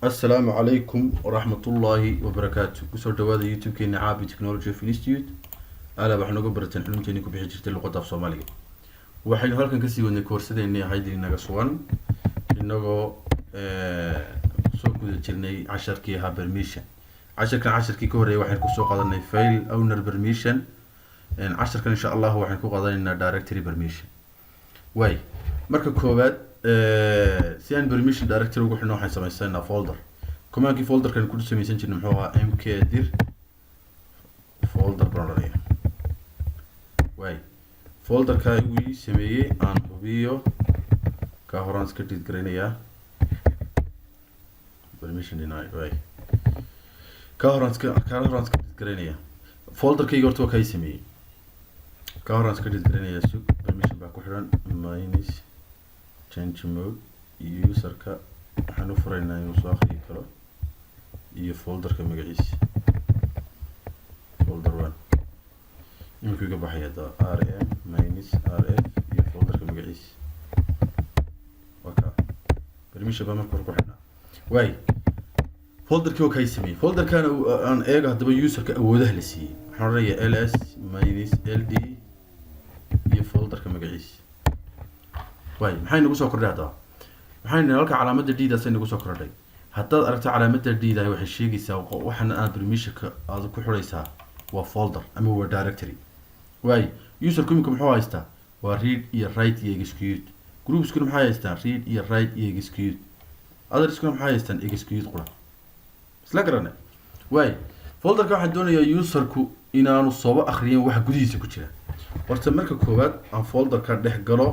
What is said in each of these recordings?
السلام عليكم ورحمة الله وبركاته. كسر دواد يوتيوب كنا عابي تكنولوجيا في انستيتيوت. أنا بحنا قبرة حلم تاني كوبي حجرة اللغة في صوماليا. وحين هالكن كسي ودنا كورسات إني هايدي نجاسوان إنه سوق جرني 10 كي ها برميشن 10 كان 10 كي كوري واحد كسوق قادنا فايل أو نر برميشن إن 10 كان إن شاء الله واحد كو قادنا دايركتري برميشن واي marka koowaad si aan permission directory ugu xidhno waxaan samaysanaa folder command folderkan ku samaysan jirnay muxuu ahaa mkdir folder browser way folderka uu sameeyay aan hubiyo ka horaan iska dhig garanayaa permission denied way ka horaan iska dhig garanayaa folderkayga horta waa kay sameeyay ka horaan iska dhig garanayaa sug permission baa ku xidhan minus change mode user ka waxaan u furaynaa inuu soo akhriyo karo iyo folderka magaciisa folder 1 imika uga baxaya rm minus rf iyo folderka magaciisa waka permission baa marka ku xidhnaa way folderkii oo kay sameeyay folderkana aan eega hadaba userka awoodaha la siiyay waxaan rayaa ls minus ld iyo folderka magaciisa way maxay nagu soo kordhay hadaba waxaan halka calaamadda d daas nagu soo kordhay haddaad aragto calaamadda d da waxay sheegaysaa waxaan aad permissionka aad ku xuraysaa waa folder ama waa directory way user kumika muxuu haystaa waa read iyo write iyo execute groups kuna maxay haystaan read iyo write iyo execute others kuna maxay haystaan execute qura isla garanay way folderka waxaan doonayaa userku inaanu soo akhriyin wax gudihiisa ku jira horta marka koowaad aan folderka dhex galo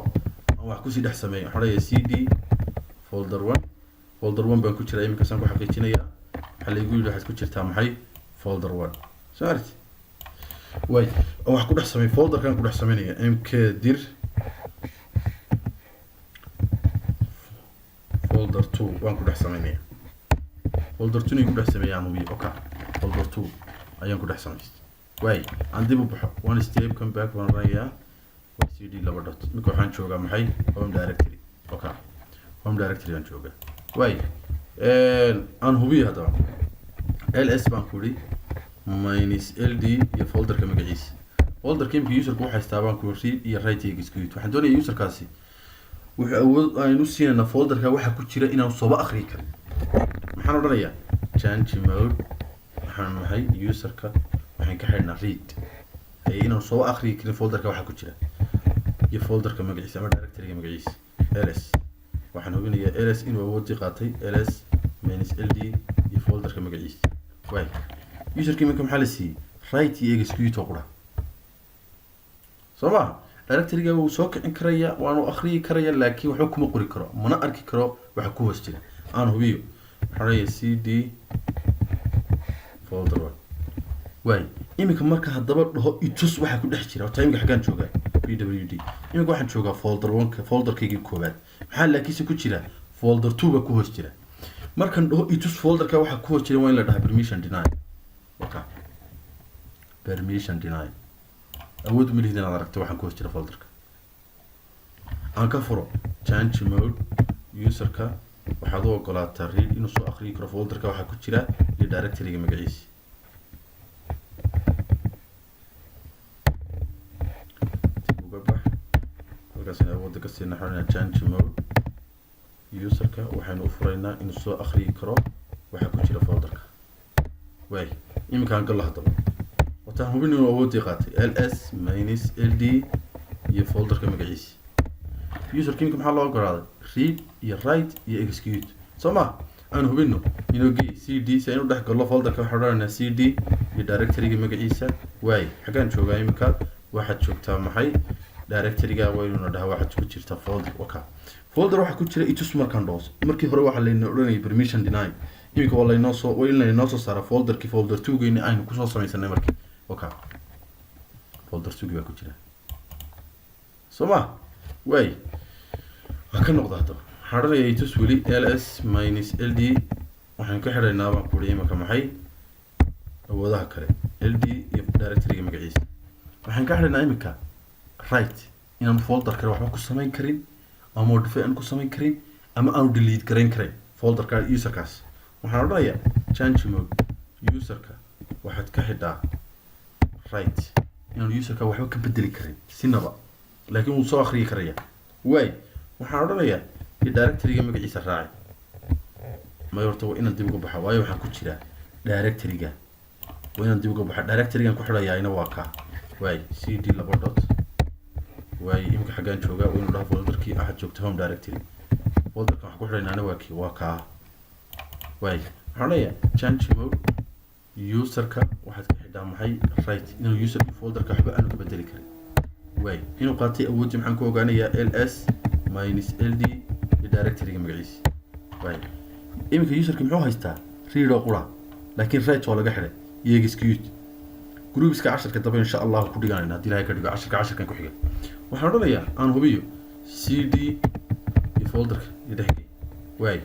wax ku sii dhex sameeyo xoraya cd folder 1 baan ku jiraa imika san ku xaqiijinayaa waxa la igu yiri waxaad ku jirtaa maxay folder 1 sorry way wax ku dhex sameey folderkan ku dhex sameynaya mkdir folder 2 waan ku dhex sameynaya folder 2 ni ku dhex sameeyaan ubi okay folder 2 ayaan ku dhex sameeyay way aan dib u baxo one step come back waan rayaa cd laba dot marka waxaan joogaa maxay home directory okay home directory aan joogaa way aan hubiyo hadaba ls baan ku ri minus ld iyo folderka magaciisa folderka imka userku waxa haystaa baan ku read iyo write iyo execute waxaan doonayaa userkaasi wuxuu awood aynu siinayna folderka waxa ku jira inaan soo akhriyo karin maxaan odhanayaa change mode waxaan maxay userka waxaan ka xidhnaa read ay inaan soo akhriyo karin folderka waxa ku jira iyo folderka magaciisa ama directoryga magaciisa ls waxaan hubinayaa ls inuu awoodii qaatay ls minus ld iyo folderka magaciisa way userkii marka maxaa la siiyay write iyo execute oo qura soo ma directoryga uu soo kicin karaya waanu akhriyi karaya laakiin waxba kuma qori karo mana arki karo waxa ku hoos jira aan hubiyo xoraya cd folder 1 way imika marka hadaba dhaho itus waxa ku dhex jira timeka xagaan joogaa pwd imika waxaan joogaa folder 1 folderkayga koobaad maxaa laakiinse ku jira folder 2 ba ku hoos jira markan dhaho itus folderka waxa ku hoos jira waa in la dhahaa permission denied okay permission denied awood ma lihidin aad aragto waxaan ku hoos jira folderka aan ka furo change mode userka waxaad u ogolaataa read inuu soo akhriyo karo folderka waxa ku jira iyo directoryga magaciisa halkaasina awoodda ka siina xorina change mode userka waxaynu u furaynaa inuu soo akhriyi karo waxa ku jira folderka way iminkaan galo hadaba wataan hubin inuu awoodii qaatay ls minus ld iyo folderka magaciisa userka iminka maxaa loo ogolaaday read iyo write iyo execute soo ma aan hubino inuu gey cd si aynu dhex galo folderka waxaan odhanaynaa cd iyo directoryga magaciisa way xagaan joogaa iminka waxaad joogtaa maxay directoryga waynu dhahaa waxa ku jirta folder waka folder waxa ku jira itus markaan dhoos markii hore waxa la oranayay permission denied imika wala inoo soo saara folderkii folder 2 geeni aynu ku soo sameeysanay markii waka folder 2 baa ku jira soma way waxa noqda hadaba xaradaya itus wali ls minus ld waxaan ka xiraynaa baan ku leeyahay marka maxay awoodaha kale ld iyo directoryga magaciisa waxaan ka xiraynaa imika right inaan folder kale waxba ku samayn karin ama modify aan ku samayn karin ama aanu delete gareyn karin folderka userkaas waxaan odhanayaa change mode userka waxaad ka xidhaa right inaan userka waxba ka bedeli karin sinaba laakiin wuu soo akhriyi karaya waay waxaan odhanayaa directoryga magaciisa raaci may horta waa inaan dib uga baxa waayo waxaan ku jiraa directoryga waa inaan dib uga baxa directorygan ku xidhayaayna waa kaa waay cd laba dot waay imika xaggaan joogaa waa inuu dhaha folderkii axad joogta home directory folderkan waxaan ku xidhaynaana waa kaa waay waxaan odhanayaa change mode userka waxaad ka xidhaa maxay right inuu userka folderka waxba aanu ka bedeli karin waay inuu qaatay awoodii maxaan ku ogaanayaa ls minus ld iyo directoryga magaciisa waay iminka userka muxuu haystaa read oo qura laakiin right waa laga xidhay iyo execute groupiska casharka dambe insha allah ku dhiganayna haddii ilaahay ka dhigo casharkan ku xiga waxaan odhanayaa aan hubiyo cd iyo folderka iyo dhexgay waay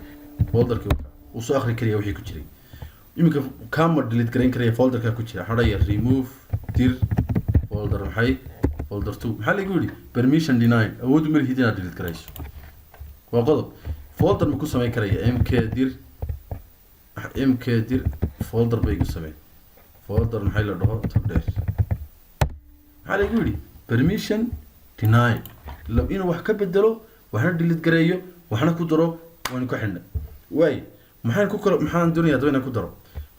folderkii uu soo akhri karaya wixii ku jiray iminka kama delete garayn karaya folderka ku jira waxaan odhanayaa remove dir folder maxay folder 2 maxaa lagu yidhi permission denied awood uma lihid inaad delete garayso waa qodob folder ma ku samayn karaya mk dir folder bay ku samayn folder maxay la dhaho tab dheer maxaa lagu yidhi permission denied inuu wax ka bedelo waxna delete gareeyo waxna ku daro waan ku xidhnay waay maxaan doonayaa daba inaan ku daro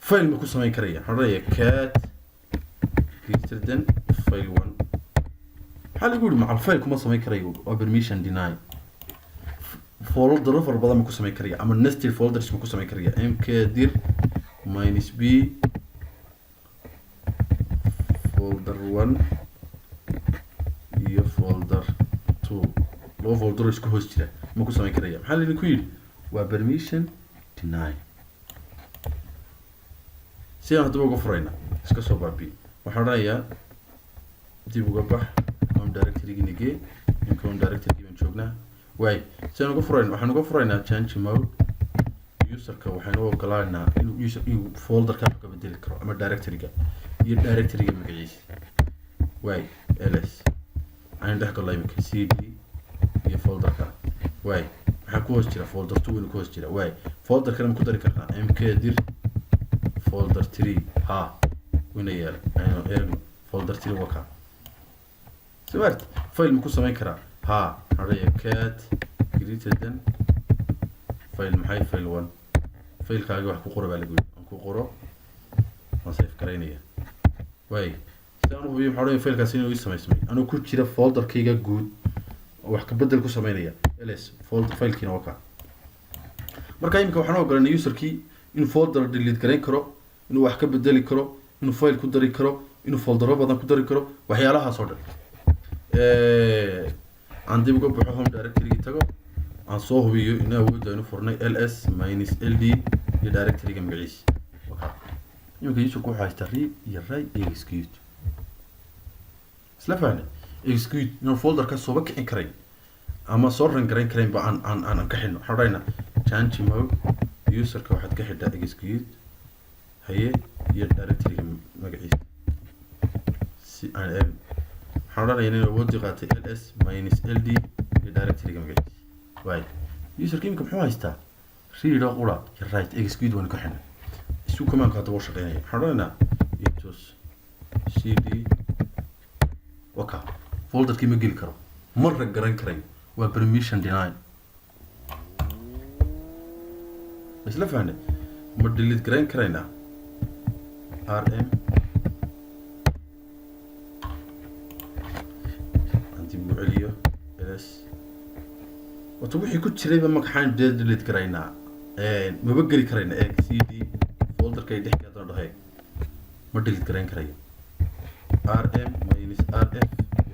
file ma ku samayn karaya waxaan odhanayaa cat greater than file 1 maxaa lagu yidhi macal file kuma samayn karayo waa permission denied folder far badan ma ku samayn karaya ama nested folders ma ku samayn karaya mk dir minus b folder 1 iyo folder 2 loo folder isku hoos jira ma ku samayn karaya maxaa lagu yidhi waa permission denied si aan hadaba uga furayna iska soo baabi waxaan odhanayaa dib uga bax home directory nige inka home directory baan joognaa waay si aan uga furayna waxaan uga furaynaa change mode userka waxaan u ogolaanaynaa inuu folderka ka bedeli karo ama directoryga iyo directoryga magaciisa waay ls aan dhex galay imika cd iyo folderka waay maxaa ku hoos jira folder 2 inuu ku hoos jira waay folderkana ma ku dari karnaa mk dir folder 3 ha wina yaal aynu eegno folder 3 waka smart file ma ku samayn karaa ha hadaya cat greater than file maxay file 1 file kaaga wax ku qoro baa lagu yidhi ku qoro ma save karaynaya waay sidaan u hubiyo maxaa odhanaya filekaasi inuu ii samaysmay anuu ku jira folderkayga guud oo wax ka bedel ku samaynaya ls folder filekiina waa kaa marka imika waxaan ogolanay userkii inuu folder delete garayn karo inuu wax ka bedeli karo inuu file ku dari karo inuu foldero badan ku dari karo waxyaalahaas oo dhan aan dib uga baxo home directory tago aan soo hubiyo in awood aynu furnay ls minus ld iyo directoryga magaciisa waka imika userku wuxuu haystaa read iyo write iyo execute isla fahnay execute inuu folderka soo kicin karay ama soo ran garayn karayn ba aan ka xidhno waxaan odhanaynaa change mode userka waxaad ka xidhaa execute haye iyo directoryga magaciisa si aan eegno waxaan odhanayaa inuu awoodii qaatay ls minus ld iyo directoryga magaciisa waay userka imika muxuu haystaa read oo qura iyo write execute waan ka xidhnay isu command ka daba shaqeynaya waxaan odhanaynaa itos cd waka folderkii ma geli karo marna garan karayo waa permission denied isla fahnay ma delete garayn karaynaa rm anti buu celiyo ls wato wixii ku jirayba magaxaan delete garaynaa maba geli karaynaa eeg cd folderkay dhex gaadaan dhahay ma delete garayn karayo rm minus rf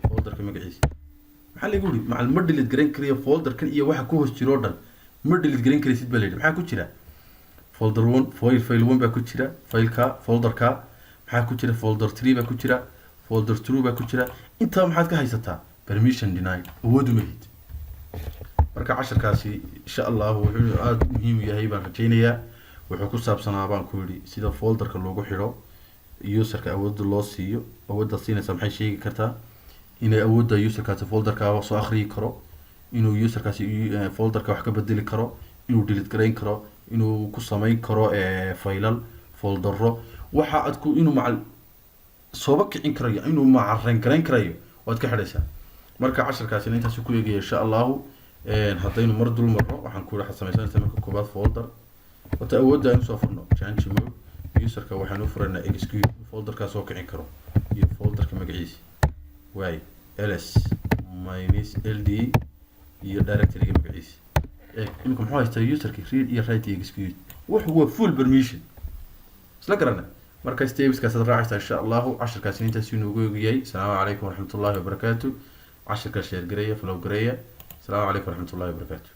folderka magaciisa maxaa lagu yidhi macal ma delete garayn karayo folderkan iyo waxa ku hoos jiro oo dhan ma delete garayn karaysid baa la yidhi maxaa ku jira folder 1 file 1 baa ku jira fileka folderka maxaa ku jira folder 3 baa ku jira folder 2 baa ku jira intaa maxaad ka haysataa permission denied awood uma lihid marka casharkaasi insha allah wuxuu aad muhiim u yahay baan rajaynayaa wuxuu ku saabsanaa baan ku yidhi sida folderka loogu xidho userka awoodda loo siiyo awoodda siinaysa maxay sheegi kartaa inay awoodda userkaasi folderka soo akhriyi karo inuu userkaasi folderka wax ka bedeli karo inuu delete garayn karo inuu ku samayn karo faylal foldaro waxa aad ku inuu macal sooba kicin karayo inuu macareyn garayn karayo waad ka xidhaysaa marka casharkaasina intaas ku eegaya insha allahu haddaynu mar dul marro waxaan ku raxa samaysanaysaa marka koobaad folder wata awoodda aynu soo furno change mode userka waxaan u furaynaa execute folderkaas oo kicin karo iyo folderka magaciisa waay ls minus ld iyo directoryga magaciisa imika muxuu haystaa userka read iyo write iyo execute wuxuu waa full permission isla garana marka steps-kaas aad raacaysaa insha allahu casharkaasina intaas inoogu eegayay asalaamu calaykum waraxmatullaahi wabarakaatu casharka share gareeya follow gareeya السلام عليكم ورحمة الله وبركاته.